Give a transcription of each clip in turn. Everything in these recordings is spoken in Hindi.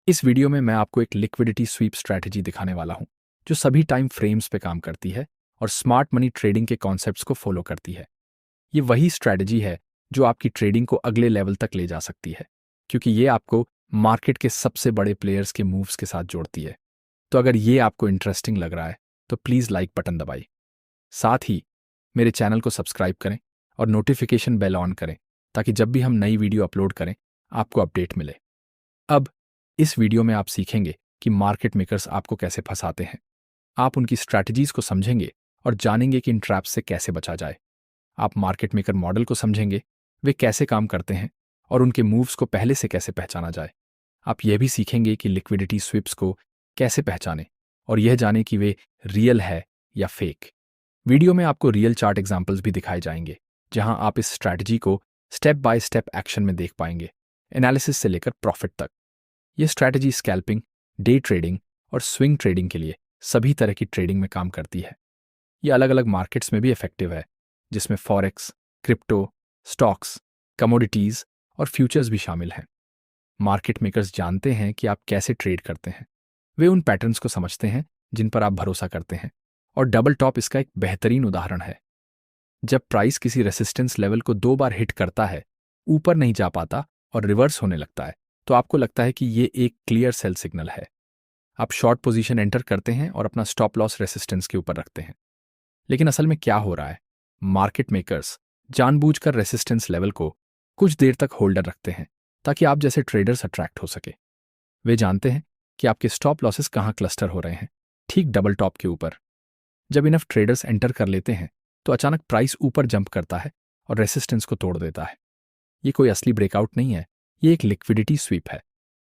इस वीडियो में मैं आपको एक लिक्विडिटी स्वीप स्ट्रैटेजी दिखाने वाला हूं जो सभी टाइम फ्रेम्स पे काम करती है और स्मार्ट मनी ट्रेडिंग के कॉन्सेप्ट्स को फॉलो करती है। ये वही स्ट्रैटेजी है जो आपकी ट्रेडिंग को अगले लेवल तक ले जा सकती है, क्योंकि ये आपको मार्केट के सबसे बड़े प्लेयर्स के मूव्स के साथ जोड़ती है। तो अगर ये आपको इंटरेस्टिंग लग रहा है तो प्लीज़ लाइक बटन दबाइए। साथ ही मेरे चैनल को सब्सक्राइब करें और नोटिफिकेशन बेल ऑन करें ताकि जब भी हम नई वीडियो अपलोड करें आपको अपडेट मिले। अब इस वीडियो में आप सीखेंगे कि मार्केट मेकर्स आपको कैसे फंसाते हैं। आप उनकी स्ट्रैटेजीज को समझेंगे और जानेंगे कि इन ट्रैप्स से कैसे बचा जाए। आप मार्केट मेकर मॉडल को समझेंगे, वे कैसे काम करते हैं और उनके मूव्स को पहले से कैसे पहचाना जाए। आप यह भी सीखेंगे कि लिक्विडिटी स्विप्स को कैसे पहचानें और यह जानें कि वे रियल है या फेक। वीडियो में आपको रियल चार्ट एग्जाम्पल्स भी दिखाए जाएंगे, जहां आप इस स्ट्रैटेजी को स्टेप बाय स्टेप एक्शन में देख पाएंगे, एनालिसिस से लेकर प्रॉफिट तक। ये स्ट्रैटेजी स्कैल्पिंग, डे ट्रेडिंग और स्विंग ट्रेडिंग के लिए सभी तरह की ट्रेडिंग में काम करती है। ये अलग अलग मार्केट्स में भी इफेक्टिव है, जिसमें फॉरेक्स, क्रिप्टो, स्टॉक्स, कमोडिटीज और फ्यूचर्स भी शामिल हैं। मार्केट मेकर्स जानते हैं कि आप कैसे ट्रेड करते हैं। वे उन पैटर्न्स को समझते हैं जिन पर आप भरोसा करते हैं, और डबल टॉप इसका एक बेहतरीन उदाहरण है। जब प्राइस किसी रेसिस्टेंस लेवल को 2 बार हिट करता है, ऊपर नहीं जा पाता और रिवर्स होने लगता है, तो आपको लगता है कि ये एक क्लियर सेल सिग्नल है। आप शॉर्ट पोजीशन एंटर करते हैं और अपना स्टॉप लॉस रेसिस्टेंस के ऊपर रखते हैं। लेकिन असल में क्या हो रहा है? मार्केट मेकर्स जानबूझकर रेसिस्टेंस लेवल को कुछ देर तक होल्डर रखते हैं ताकि आप जैसे ट्रेडर्स अट्रैक्ट हो सके। वे जानते हैं कि आपके स्टॉप लॉसेस कहाँ क्लस्टर हो रहे हैं, ठीक डबल टॉप के ऊपर। जब इनफ ट्रेडर्स एंटर कर लेते हैं तो अचानक प्राइस ऊपर जंप करता है और रेसिस्टेंस को तोड़ देता है। ये कोई असली ब्रेकआउट नहीं है, ये एक लिक्विडिटी स्वीप है।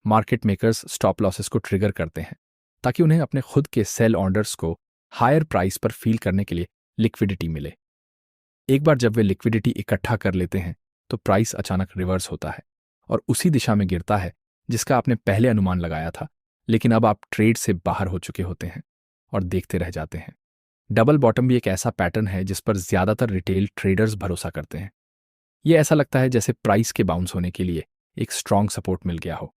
मार्केट मेकर्स स्टॉप लॉसेस को ट्रिगर करते हैं ताकि उन्हें अपने खुद के सेल ऑर्डर्स को हायर प्राइस पर फील करने के लिए लिक्विडिटी मिले। एक बार जब वे लिक्विडिटी इकट्ठा कर लेते हैं तो प्राइस अचानक रिवर्स होता है और उसी दिशा में गिरता है जिसका आपने पहले अनुमान लगाया था, लेकिन अब आप ट्रेड से बाहर हो चुके होते हैं और देखते रह जाते हैं। डबल बॉटम भी एक ऐसा पैटर्न है जिस पर ज्यादातर रिटेल ट्रेडर्स भरोसा करते हैं। ये ऐसा लगता है जैसे प्राइस के बाउंस होने के लिए एक स्ट्रॉन्ग सपोर्ट मिल गया हो।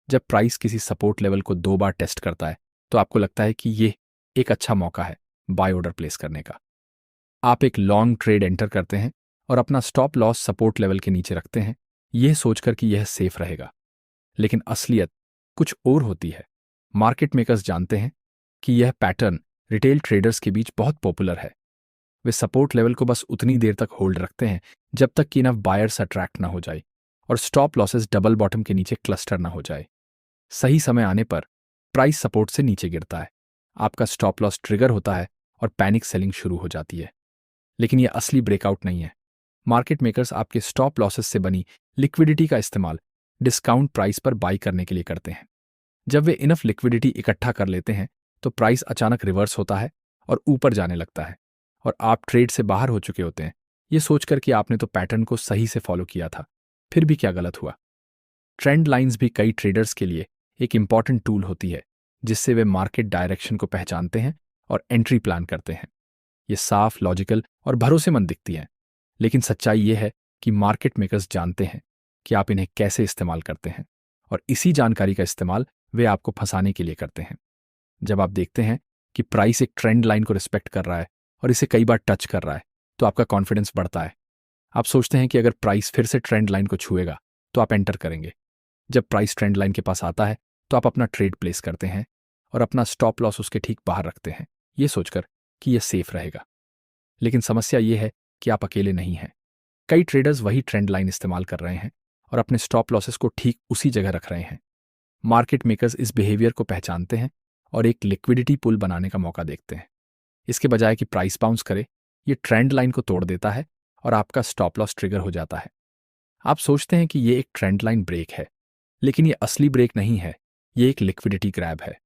जब प्राइस किसी सपोर्ट लेवल को 2 बार टेस्ट करता है तो आपको लगता है कि ये एक अच्छा मौका है बाय ऑर्डर प्लेस करने का। आप एक लॉन्ग ट्रेड एंटर करते हैं और अपना स्टॉप लॉस सपोर्ट लेवल के नीचे रखते हैं, यह सोचकर कि यह सेफ रहेगा। लेकिन असलियत कुछ और होती है। मार्केट मेकर्स जानते हैं कि यह पैटर्न रिटेल ट्रेडर्स के बीच बहुत पॉपुलर है। वे सपोर्ट लेवल को बस उतनी देर तक होल्ड रखते हैं जब तक कि इनफ बायर्स अट्रैक्ट ना हो जाए और स्टॉप लॉसेस डबल बॉटम के नीचे क्लस्टर ना हो जाए। सही समय आने पर प्राइस सपोर्ट से नीचे गिरता है, आपका स्टॉप लॉस ट्रिगर होता है और पैनिक सेलिंग शुरू हो जाती है। लेकिन यह असली ब्रेकआउट नहीं है। मार्केट मेकर्स आपके स्टॉप लॉसेस से बनी लिक्विडिटी का इस्तेमाल डिस्काउंट प्राइस पर बाई करने के लिए करते हैं। जब वे इनफ लिक्विडिटी इकट्ठा कर लेते हैं तो प्राइस अचानक रिवर्स होता है और ऊपर जाने लगता है और आप ट्रेड से बाहर हो चुके होते हैं, ये सोचकर कि आपने तो पैटर्न को सही से फॉलो किया था, फिर भी क्या गलत हुआ। ट्रेंड लाइंस भी कई ट्रेडर्स के लिए एक इंपॉर्टेंट टूल होती है, जिससे वे मार्केट डायरेक्शन को पहचानते हैं और एंट्री प्लान करते हैं। ये साफ, लॉजिकल और भरोसेमंद दिखती हैं, लेकिन सच्चाई ये है कि मार्केट मेकर्स जानते हैं कि आप इन्हें कैसे इस्तेमाल करते हैं, और इसी जानकारी का इस्तेमाल वे आपको फंसाने के लिए करते हैं। जब आप देखते हैं कि प्राइस एक ट्रेंड लाइन को रिस्पेक्ट कर रहा है और इसे कई बार टच कर रहा है, तो आपका कॉन्फिडेंस बढ़ता है। आप सोचते हैं कि अगर प्राइस फिर से ट्रेंड लाइन को छुएगा तो आप एंटर करेंगे। जब प्राइस ट्रेंड लाइन के पास आता है तो आप अपना ट्रेड प्लेस करते हैं और अपना स्टॉप लॉस उसके ठीक बाहर रखते हैं, ये सोचकर कि यह सेफ रहेगा। लेकिन समस्या यह है कि आप अकेले नहीं हैं। कई ट्रेडर्स वही ट्रेंड लाइन इस्तेमाल कर रहे हैं और अपने स्टॉप लॉसेस को ठीक उसी जगह रख रहे हैं। मार्केट मेकर्स इस बिहेवियर को पहचानते हैं और एक लिक्विडिटी पुल बनाने का मौका देखते हैं। इसके बजाय कि प्राइस बाउंस करे, ये ट्रेंड लाइन को तोड़ देता है और आपका स्टॉप लॉस ट्रिगर हो जाता है। आप सोचते हैं कि ये एक ट्रेंड लाइन ब्रेक है, लेकिन ये असली ब्रेक नहीं है, ये एक लिक्विडिटी ग्रैब है।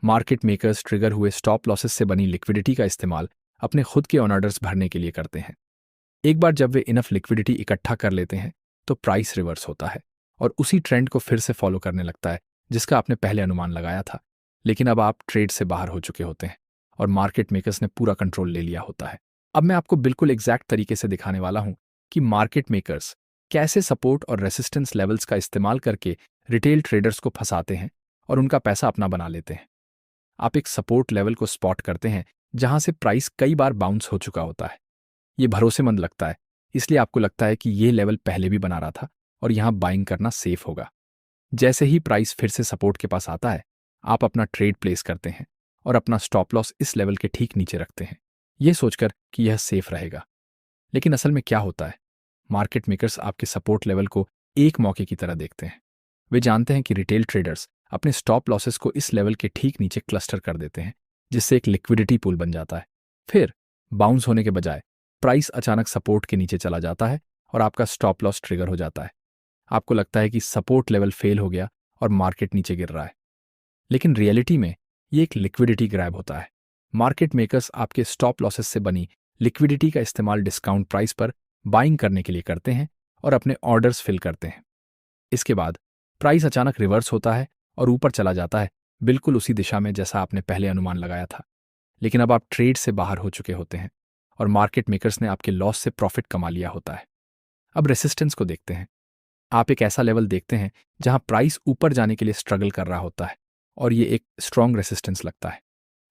मार्केट मेकर्स ट्रिगर हुए स्टॉप लॉसेस से बनी लिक्विडिटी का इस्तेमाल अपने खुद के ऑन ऑर्डर्स भरने के लिए करते हैं। एक बार जब वे इनफ लिक्विडिटी इकट्ठा कर लेते हैं तो प्राइस रिवर्स होता है और उसी ट्रेंड को फिर से फॉलो करने लगता है जिसका आपने पहले अनुमान लगाया था। लेकिन अब आप ट्रेड से बाहर हो चुके होते हैं और मार्केट मेकर्स ने पूरा कंट्रोल ले लिया होता है। अब मैं आपको बिल्कुल एग्जैक्ट तरीके से दिखाने वाला हूं कि मार्केट मेकर्स कैसे सपोर्ट और रेसिस्टेंस लेवल्स का इस्तेमाल करके रिटेल ट्रेडर्स को फंसाते हैं और उनका पैसा अपना बना लेते हैं। आप एक सपोर्ट लेवल को स्पॉट करते हैं जहां से प्राइस कई बार बाउंस हो चुका होता है। ये भरोसेमंद लगता है, इसलिए आपको लगता है कि ये लेवल पहले भी बना रहा था और यहां बाइंग करना सेफ होगा। जैसे ही प्राइस फिर से सपोर्ट के पास आता है, आप अपना ट्रेड प्लेस करते हैं और अपना स्टॉप लॉस इस लेवल के ठीक नीचे रखते हैं, यह सोचकर कि यह सेफ रहेगा। लेकिन असल में क्या होता है, मार्केट मेकर्स आपके सपोर्ट लेवल को एक मौके की तरह देखते हैं। वे जानते हैं कि रिटेल ट्रेडर्स अपने स्टॉप लॉसेस को इस लेवल के ठीक नीचे क्लस्टर कर देते हैं, जिससे एक लिक्विडिटी पूल बन जाता है। फिर बाउंस होने के बजाय प्राइस अचानक सपोर्ट के नीचे चला जाता है और आपका स्टॉप लॉस ट्रिगर हो जाता है। आपको लगता है कि सपोर्ट लेवल फेल हो गया और मार्केट नीचे गिर रहा है, लेकिन रियलिटी में ये एक लिक्विडिटी ग्रैब होता है। मार्केट मेकर्स आपके स्टॉप लॉसेस से बनी लिक्विडिटी का इस्तेमाल डिस्काउंट प्राइस पर बाइंग करने के लिए करते हैं और अपने ऑर्डर्स फिल करते हैं। इसके बाद प्राइस अचानक रिवर्स होता है और ऊपर चला जाता है, बिल्कुल उसी दिशा में जैसा आपने पहले अनुमान लगाया था। लेकिन अब आप ट्रेड से बाहर हो चुके होते हैं और मार्केट मेकर्स ने आपके लॉस से प्रॉफिट कमा लिया होता है। अब रेसिस्टेंस को देखते हैं। आप एक ऐसा लेवल देखते हैं जहां प्राइस ऊपर जाने के लिए स्ट्रगल कर रहा होता है और ये एक स्ट्रॉन्ग रेसिस्टेंस लगता है।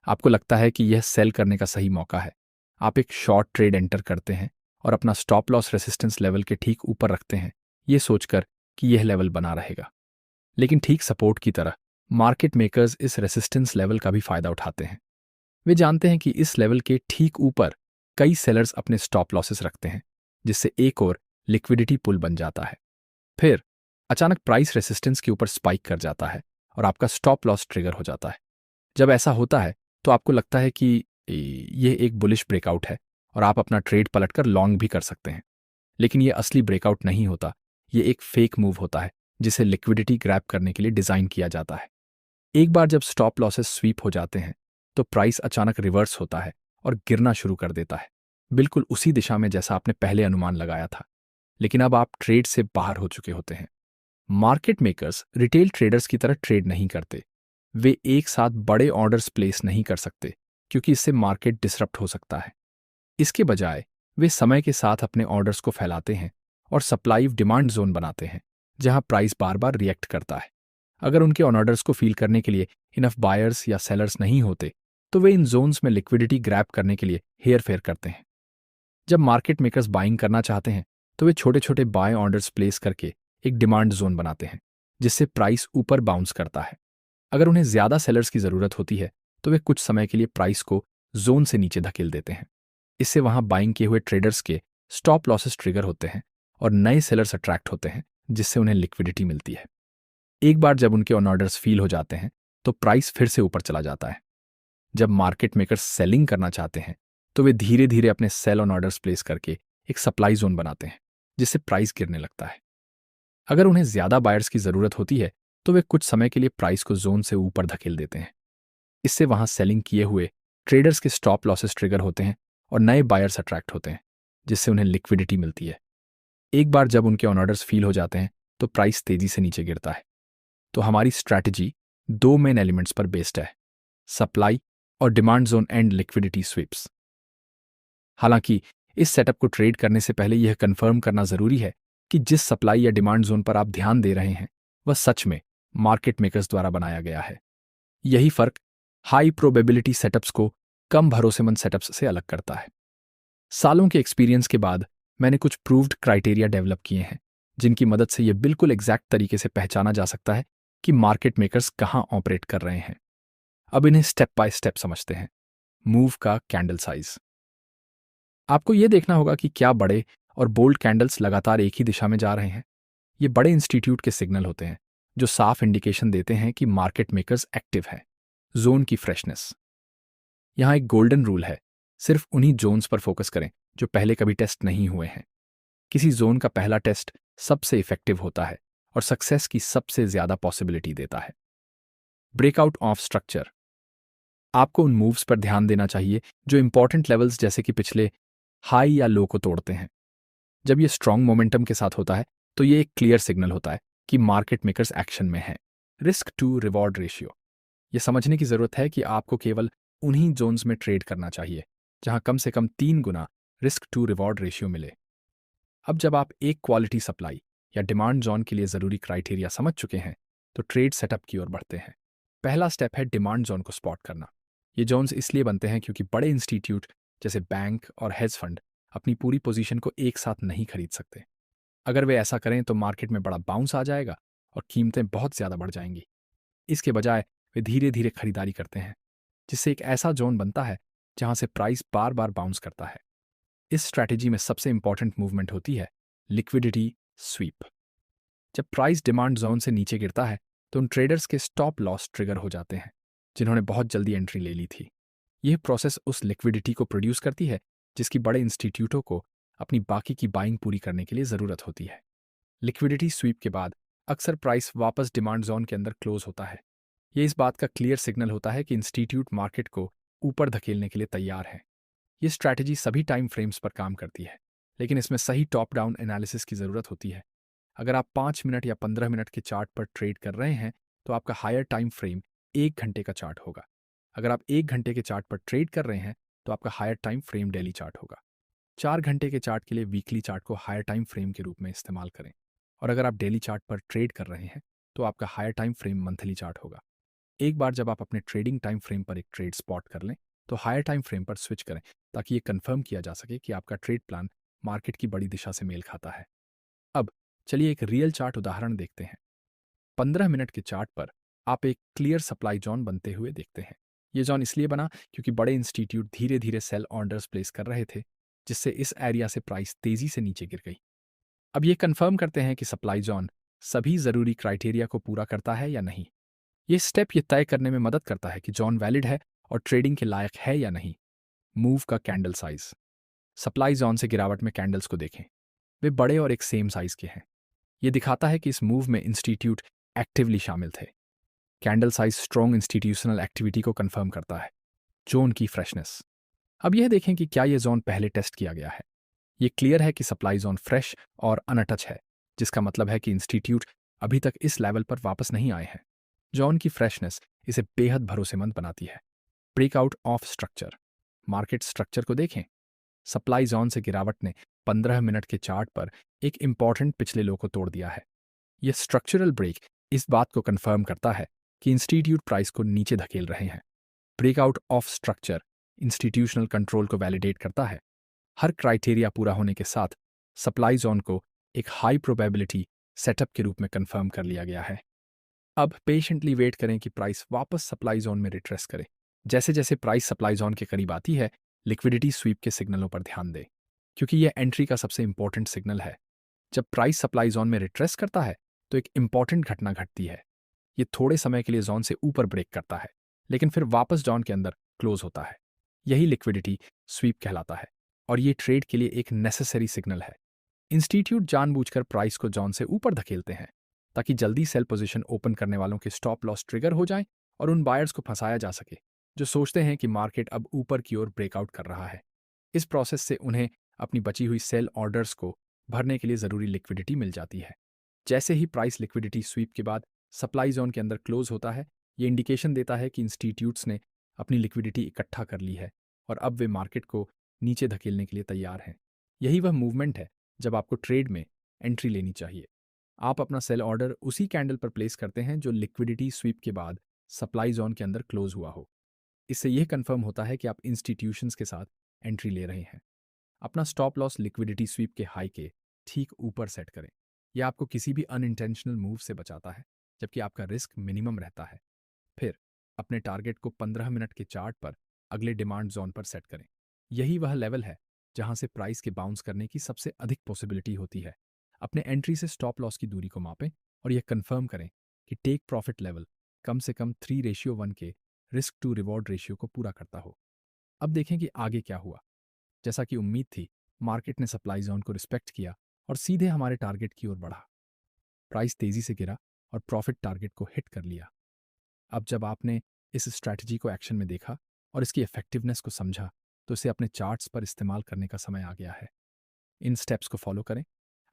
आपको लगता है कि यह सेल करने का सही मौका है। आप एक शॉर्ट ट्रेड एंटर करते हैं और अपना स्टॉप लॉस रेसिस्टेंस लेवल के ठीक ऊपर रखते हैं, ये सोचकर कि यह लेवल बना रहेगा। लेकिन ठीक सपोर्ट की तरह मार्केट मेकर्स इस रेसिस्टेंस लेवल का भी फायदा उठाते हैं। वे जानते हैं कि इस लेवल के ठीक ऊपर कई सेलर्स अपने स्टॉप लॉसेस रखते हैं, जिससे एक और लिक्विडिटी पुल बन जाता है। फिर अचानक प्राइस रेसिस्टेंस के ऊपर स्पाइक कर जाता है और आपका स्टॉप लॉस ट्रिगर हो जाता है। जब ऐसा होता है तो आपको लगता है कि यह एक बुलिश ब्रेकआउट है और आप अपना ट्रेड पलटकर लॉन्ग भी कर सकते हैं। लेकिन यह असली ब्रेकआउट नहीं होता, यह एक फेक मूव होता है जिसे लिक्विडिटी ग्रैब करने के लिए डिजाइन किया जाता है। एक बार जब स्टॉप लॉसेस स्वीप हो जाते हैं तो प्राइस अचानक रिवर्स होता है और गिरना शुरू कर देता है, बिल्कुल उसी दिशा में जैसा आपने पहले अनुमान लगाया था। लेकिन अब आप ट्रेड से बाहर हो चुके होते हैं। मार्केट मेकर्स रिटेल ट्रेडर्स की तरह ट्रेड नहीं करते। वे एक साथ बड़े ऑर्डर्स प्लेस नहीं कर सकते क्योंकि इससे मार्केट डिसरप्ट हो सकता है। इसके बजाय वे समय के साथ अपने ऑर्डर्स को फैलाते हैं और सप्लाई डिमांड जोन बनाते हैं जहां प्राइस बार बार रिएक्ट करता है। अगर उनके ऑन ऑर्डर्स को फील करने के लिए इनफ बायर्स या सेलर्स नहीं होते तो वे इन जोन्स में लिक्विडिटी ग्रैब करने के लिए हेर फेर करते हैं। जब मार्केट मेकर्स बाइंग करना चाहते हैं तो वे छोटे छोटे बाय ऑर्डर्स प्लेस करके एक डिमांड जोन बनाते हैं, जिससे प्राइस ऊपर बाउंस करता है। अगर उन्हें ज्यादा सेलर्स की जरूरत होती है तो वे कुछ समय के लिए प्राइस को जोन से नीचे धकेल देते हैं। इससे वहां बाइंग किए हुए ट्रेडर्स के स्टॉप लॉसेस ट्रिगर होते हैं और नए सेलर्स अट्रैक्ट होते हैं, जिससे उन्हें लिक्विडिटी मिलती है। एक बार जब उनके ऑन ऑर्डर्स फील हो जाते हैं तो प्राइस फिर से ऊपर चला जाता है। जब मार्केट मेकर्स सेलिंग करना चाहते हैं तो वे धीरे धीरे अपने सेल ऑन ऑर्डर्स प्लेस करके एक सप्लाई जोन बनाते हैं, जिससे प्राइस गिरने लगता है। अगर उन्हें ज्यादा बायर्स की जरूरत होती है तो वे कुछ समय के लिए प्राइस को जोन से ऊपर धकेल देते हैं। इससे वहां सेलिंग किए हुए ट्रेडर्स के स्टॉप लॉसेस ट्रिगर होते हैं और नए बायर्स अट्रैक्ट होते हैं, जिससे उन्हें लिक्विडिटी मिलती है। एक बार जब उनके ऑन ऑर्डर्स फील हो जाते हैं तो प्राइस तेजी से नीचे गिरता है। तो हमारी स्ट्रैटेजी दो मेन एलिमेंट्स पर बेस्ड है, सप्लाई और demand zone and liquidity sweeps. हालांकि इस सेटअप को ट्रेड करने से पहले यह कंफर्म करना जरूरी है कि जिस सप्लाई या डिमांड जोन पर आप ध्यान दे रहे हैं वह सच में मार्केट मेकर्स द्वारा बनाया गया है। यही फर्क हाई प्रोबेबिलिटी सेटअप्स को कम भरोसेमंद सेटअप्स से अलग करता है। सालों के एक्सपीरियंस के बाद मैंने कुछ प्रूव्ड क्राइटेरिया डेवलप किए हैं, जिनकी मदद से यह बिल्कुल एग्जैक्ट तरीके से पहचाना जा सकता है कि मार्केट मेकर्स कहां ऑपरेट कर रहे हैं। अब इन्हें स्टेप बाय स्टेप समझते हैं। मूव का कैंडल साइज। आपको यह देखना होगा कि क्या बड़े और बोल्ड कैंडल्स लगातार एक ही दिशा में जा रहे हैं। ये बड़े इंस्टीट्यूट के सिग्नल होते हैं जो साफ इंडिकेशन देते हैं कि मार्केट मेकर्स एक्टिव हैं। जोन की फ्रेशनेस। यहां एक गोल्डन रूल है, सिर्फ उन्हीं जोन्स पर फोकस करें जो पहले कभी टेस्ट नहीं हुए हैं। किसी जोन का पहला टेस्ट सबसे इफेक्टिव होता है और सक्सेस की सबसे ज्यादा पॉसिबिलिटी देता है। Breakout of structure. आपको उन मूव्स पर ध्यान देना चाहिए जो इंपॉर्टेंट लेवल्स जैसे कि पिछले हाई या लो को तोड़ते हैं। जब ये स्ट्रॉन्ग मोमेंटम के साथ होता है तो ये एक क्लियर सिग्नल होता है कि मार्केट मेकर्स एक्शन में हैं। Risk to reward ratio. यह समझने की जरूरत है कि आपको केवल उन्हीं जोन्स में ट्रेड करना चाहिए जहां कम से कम 3 गुना रिस्क टू रिवॉर्ड रेशियो मिले। अब जब आप एक क्वालिटी सप्लाई या डिमांड जोन के लिए जरूरी क्राइटेरिया समझ चुके हैं तो ट्रेड सेटअप की ओर बढ़ते हैं। पहला स्टेप है डिमांड जोन को स्पॉट करना। ये जोन्स इसलिए बनते हैं क्योंकि बड़े इंस्टीट्यूट जैसे बैंक और हेज फंड अपनी पूरी पोजीशन को एक साथ नहीं खरीद सकते। अगर वे ऐसा करें तो मार्केट में बड़ा बाउंस आ जाएगा और कीमतें बहुत ज़्यादा बढ़ जाएंगी। इसके बजाय वे धीरे धीरे खरीदारी करते हैं, जिससे एक ऐसा जोन बनता है जहां से प्राइस बार बार बाउंस करता है। इस स्ट्रैटेजी में सबसे इंपॉर्टेंट मूवमेंट होती है लिक्विडिटी स्वीप। जब प्राइस डिमांड जोन से नीचे गिरता है तो उन ट्रेडर्स के स्टॉप लॉस ट्रिगर हो जाते हैं जिन्होंने बहुत जल्दी एंट्री ले ली थी। यह प्रोसेस उस लिक्विडिटी को प्रोड्यूस करती है जिसकी बड़े इंस्टीट्यूटों को अपनी बाकी की बाइंग पूरी करने के लिए ज़रूरत होती है। लिक्विडिटी स्वीप के बाद अक्सर प्राइस वापस डिमांड जोन के अंदर क्लोज होता है। यह इस बात का क्लियर सिग्नल होता है कि इंस्टीट्यूट मार्केट को ऊपर धकेलने के लिए तैयार है। ये स्ट्रैटेजी सभी टाइम फ्रेम्स पर काम करती है, लेकिन इसमें सही टॉप डाउन एनालिसिस की ज़रूरत होती है। अगर आप 5 मिनट या 15 मिनट के चार्ट पर ट्रेड कर रहे हैं तो आपका हायर टाइम फ्रेम 1 घंटे का चार्ट होगा। अगर आप 1 घंटे के चार्ट पर ट्रेड कर रहे हैं तो आपका higher time frame daily chart होगा। 4 घंटे के चार्ट के लिए वीकली चार्ट को हायर टाइम फ्रेम के रूप में इस्तेमाल करें, और अगर आप डेली चार्ट पर ट्रेड कर रहे हैं तो आपका higher time frame monthly chart होगा। एक बार जब आप अपने ट्रेडिंग टाइम फ्रेम पर एक ट्रेड स्पॉट कर लें तो हायर टाइम फ्रेम पर स्विच करें ताकि ये कंफर्म किया जा सके कि आपका ट्रेड प्लान मार्केट की बड़ी दिशा से मेल खाता है। अब चलिए एक रियल चार्ट उदाहरण देखते हैं। 15 मिनट के चार्ट पर आप एक क्लियर सप्लाई जोन बनते हुए देखते हैं। ये जोन इसलिए बना क्योंकि बड़े इंस्टीट्यूट धीरे धीरे सेल ऑर्डर्स प्लेस कर रहे थे, जिससे इस एरिया से प्राइस तेजी से नीचे गिर गई। अब ये कंफर्म करते हैं कि सप्लाई जोन सभी जरूरी क्राइटेरिया को पूरा करता है या नहीं। ये स्टेप ये तय करने में मदद करता है कि जोन वैलिड है और ट्रेडिंग के लायक है या नहीं। मूव का कैंडल साइज। सप्लाई जोन से गिरावट में कैंडल्स को देखें, वे बड़े और एक सेम साइज के हैं। ये दिखाता है कि इस मूव में इंस्टीट्यूट एक्टिवली शामिल थे। Candle size strong institutional activity को कंफर्म करता है। जोन की फ्रेशनेस। अब यह देखें कि क्या यह जोन पहले टेस्ट किया गया है। ये क्लियर है कि सप्लाई जोन फ्रेश और अनटच है, जिसका मतलब है कि इंस्टीट्यूट अभी तक इस लेवल पर वापस नहीं आए हैं। जोन की फ्रेशनेस इसे बेहद भरोसेमंद बनाती है। Breakout of structure. Market structure को देखें। सप्लाई जोन से गिरावट ने 15 मिनट के चार्ट पर एक इंपॉर्टेंट पिछले लो को तोड़ दिया है। यह स्ट्रक्चरल ब्रेक इस बात को कंफर्म करता है कि इंस्टीट्यूट प्राइस को नीचे धकेल रहे हैं। Breakout of structure institutional control को वैलिडेट करता है। हर क्राइटेरिया पूरा होने के साथ सप्लाई जोन को एक हाई प्रोबेबिलिटी सेटअप के रूप में कंफर्म कर लिया गया है। अब पेशेंटली वेट करें कि प्राइस वापस सप्लाई जोन में रिट्रेस करे। जैसे जैसे प्राइस सप्लाई जोन के करीब आती है, लिक्विडिटी स्वीप के सिग्नलों पर ध्यान दें, क्योंकि यह एंट्री का सबसे इंपॉर्टेंट सिग्नल है। जब प्राइस सप्लाई जोन में रिट्रेस करता है तो एक इंपॉर्टेंट घटना घटती है। ये थोड़े समय के लिए जोन से ऊपर ब्रेक करता है, लेकिन फिर वापस जोन के अंदर क्लोज होता है। यही लिक्विडिटी स्वीप कहलाता है, और ये ट्रेड के लिए एक नेसेसरी सिग्नल है। इंस्टीट्यूट जानबूझकर प्राइस को जोन से ऊपर धकेलते हैं ताकि जल्दी सेल पोजीशन ओपन करने वालों के स्टॉप लॉस ट्रिगर हो जाएं और उन बायर्स को फंसाया जा सके जो सोचते हैं कि मार्केट अब ऊपर की ओर ब्रेकआउट कर रहा है। इस प्रोसेस से उन्हें अपनी बची हुई सेल ऑर्डर्स को भरने के लिए ज़रूरी लिक्विडिटी मिल जाती है। जैसे ही प्राइस लिक्विडिटी स्वीप के बाद सप्लाई जोन के अंदर क्लोज होता है, ये इंडिकेशन देता है कि इंस्टीट्यूट्स ने अपनी लिक्विडिटी इकट्ठा कर ली है और अब वे मार्केट को नीचे धकेलने के लिए तैयार हैं। यही वह मूवमेंट है जब आपको ट्रेड में एंट्री लेनी चाहिए। आप अपना सेल ऑर्डर उसी कैंडल पर प्लेस करते हैं जो लिक्विडिटी स्वीप के बाद सप्लाई जोन के अंदर क्लोज हुआ हो। इससे यह कंफर्म होता है कि आप इंस्टीट्यूशंस के साथ एंट्री ले रहे हैं। अपना स्टॉप लॉस लिक्विडिटी स्वीप के हाई के ठीक ऊपर सेट करें। यह आपको किसी भी अनइंटेंशनल मूव से बचाता है, जबकि आपका रिस्क मिनिमम रहता है। फिर अपने टारगेट को 15 मिनट के चार्ट पर अगले डिमांड जोन पर सेट करें। यही वह लेवल है जहां से प्राइस के बाउंस करने की सबसे अधिक पॉसिबिलिटी होती है। अपने एंट्री से स्टॉप लॉस की दूरी को मापें और यह कंफर्म करें कि टेक प्रॉफिट लेवल कम से कम 3:1 के रिस्क टू रिवॉर्ड रेशियो को पूरा करता हो। अब देखें कि आगे क्या हुआ। जैसा कि उम्मीद थी, मार्केट ने सप्लाई जोन को रिस्पेक्ट किया और सीधे हमारे टारगेट की ओर बढ़ा। प्राइस तेजी से गिरा और प्रॉफिट टारगेट को हिट कर लिया। अब जब आपने इस स्ट्रैटेजी को एक्शन में देखा और इसकी इफेक्टिवनेस को समझा, तो इसे अपने चार्ट्स पर इस्तेमाल करने का समय आ गया है। इन स्टेप्स को फॉलो करें,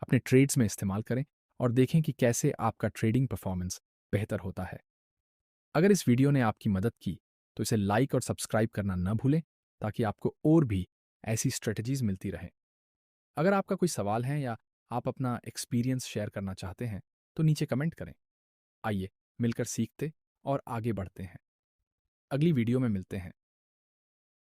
अपने ट्रेड्स में इस्तेमाल करें और देखें कि कैसे आपका ट्रेडिंग परफॉर्मेंस बेहतर होता है। अगर इस वीडियो ने आपकी मदद की तो इसे लाइक और सब्सक्राइब करना न भूलें ताकि आपको और भी ऐसी स्ट्रेटजीज मिलती रहें। अगर आपका कोई सवाल है या आप अपना एक्सपीरियंस शेयर करना चाहते हैं तो नीचे कमेंट करें। आइए मिलकर सीखते और आगे बढ़ते हैं। अगली वीडियो में मिलते हैं।